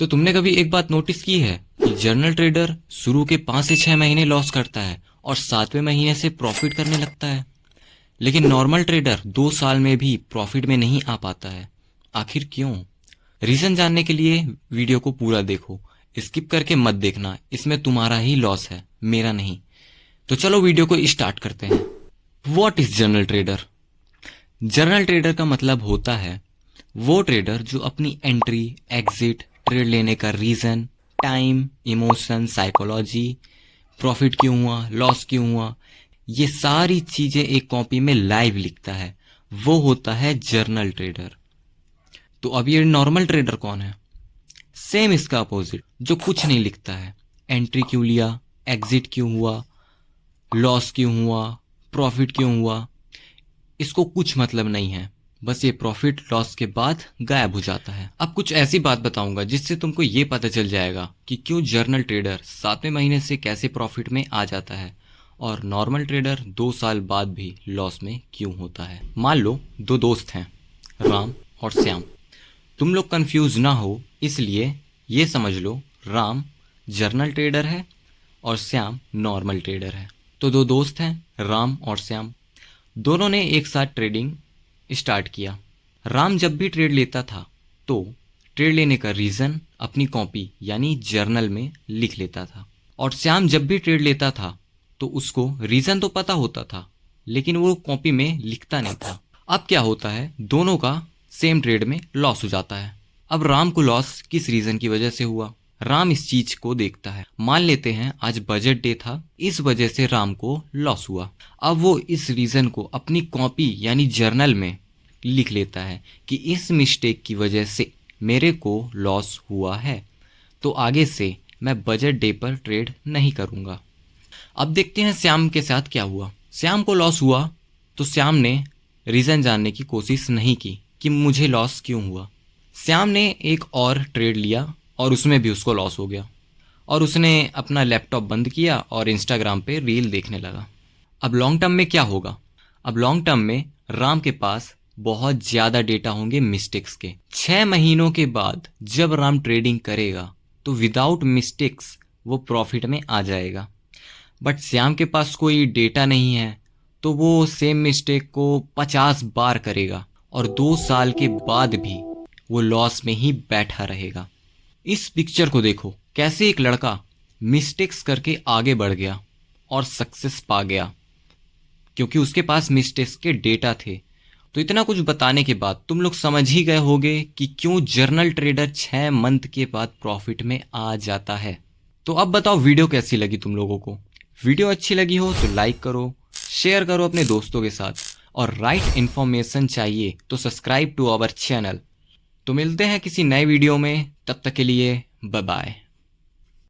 तो तुमने कभी एक बात नोटिस की है कि जर्नल ट्रेडर शुरू के 5 से 6 महीने लॉस करता है और 7वें महीने से प्रॉफिट करने लगता है, लेकिन नॉर्मल ट्रेडर 2 साल में भी प्रॉफिट में नहीं आ पाता है। आखिर क्यों? रीजन जानने के लिए वीडियो को पूरा देखो, स्किप करके मत देखना, इसमें तुम्हारा ही लॉस है, मेरा नहीं। तो चलो वीडियो को स्टार्ट करते हैं। What is journal trader? Journal trader का मतलब होता है वो ट्रेडर जो अपनी एंट्री, एग्जिट, ट्रेड लेने का reason, time, emotion, psychology, profit क्यों हुआ, लॉस क्यों हुआ, ये सारी चीजें एक कॉपी में लाइव लिखता है, वो होता है जर्नल ट्रेडर। तो अब ये नॉर्मल ट्रेडर कौन है? सेम इसका अपोजिट, जो कुछ नहीं लिखता है। एंट्री क्यों लिया, एग्जिट क्यों हुआ, लॉस क्यों हुआ, प्रॉफिट क्यों हुआ, इसको कुछ मतलब नहीं है, बस ये प्रॉफिट लॉस के बाद गायब हो जाता है। अब कुछ ऐसी बात बताऊंगा जिससे तुमको ये पता चल जाएगा कि क्यों जर्नल ट्रेडर 7वें महीने से कैसे प्रॉफिट में आ जाता है और नॉर्मल ट्रेडर 2 साल बाद भी लॉस में क्यों होता है। मान लो 2 दोस्त हैं, राम और श्याम। तुम लोग कंफ्यूज ना हो इसलिए ये समझ लो राम जर्नल ट्रेडर है और श्याम नॉर्मल ट्रेडर है। तो 2 दोस्त हैं, राम और श्याम। दोनों ने एक साथ ट्रेडिंग स्टार्ट किया। राम जब भी ट्रेड लेता था तो ट्रेड लेने का रीजन अपनी कॉपी यानी जर्नल में लिख लेता था, और श्याम जब भी ट्रेड लेता था तो उसको रीजन तो पता होता था लेकिन वो कॉपी में लिखता नहीं था। अब क्या होता है, दोनों का सेम ट्रेड में लॉस हो जाता है। अब राम को लॉस किस रीजन की वजह से हुआ? राम इस चीज को देखता है। मान लेते हैं आज बजट डे था, इस वजह से राम को लॉस हुआ। अब वो इस रीजन को अपनी कॉपी यानी जर्नल में लिख लेता है कि इस मिस्टेक की वजह से मेरे को लॉस हुआ है, तो आगे से मैं बजट डे पर ट्रेड नहीं करूंगा। अब देखते हैं श्याम के साथ क्या हुआ। श्याम को लॉस हुआ तो श्याम ने रीजन जानने की कोशिश नहीं की कि मुझे लॉस क्यों हुआ। श्याम ने एक और ट्रेड लिया और उसमें भी उसको लॉस हो गया, और उसने अपना लैपटॉप बंद किया और इंस्टाग्राम पे रील देखने लगा। अब लॉन्ग टर्म में क्या होगा? अब लॉन्ग टर्म में राम के पास बहुत ज्यादा डेटा होंगे मिस्टेक्स के। 6 महीनों के बाद जब राम ट्रेडिंग करेगा तो विदाउट मिस्टेक्स वो प्रॉफिट में आ जाएगा। बट श्याम के पास कोई डेटा नहीं है तो वो सेम मिस्टेक को 50 बार करेगा और 2 साल के बाद भी वो लॉस में ही बैठा रहेगा। इस पिक्चर को देखो, कैसे एक लड़का मिस्टेक्स करके आगे बढ़ गया और सक्सेस पा गया क्योंकि उसके पास मिस्टेक्स के डेटा थे। तो इतना कुछ बताने के बाद तुम लोग समझ ही गए होंगे कि क्यों जर्नल ट्रेडर 6 मंथ के बाद प्रॉफिट में आ जाता है। तो अब बताओ वीडियो कैसी लगी तुम लोगों को? वीडियो अच्छी लगी हो तो लाइक करो, शेयर करो अपने दोस्तों के साथ, और राइट इन्फॉर्मेशन चाहिए तो सब्सक्राइब टू आवर चैनल। तो मिलते हैं किसी नए वीडियो में, तब तक के लिए बाय बाय।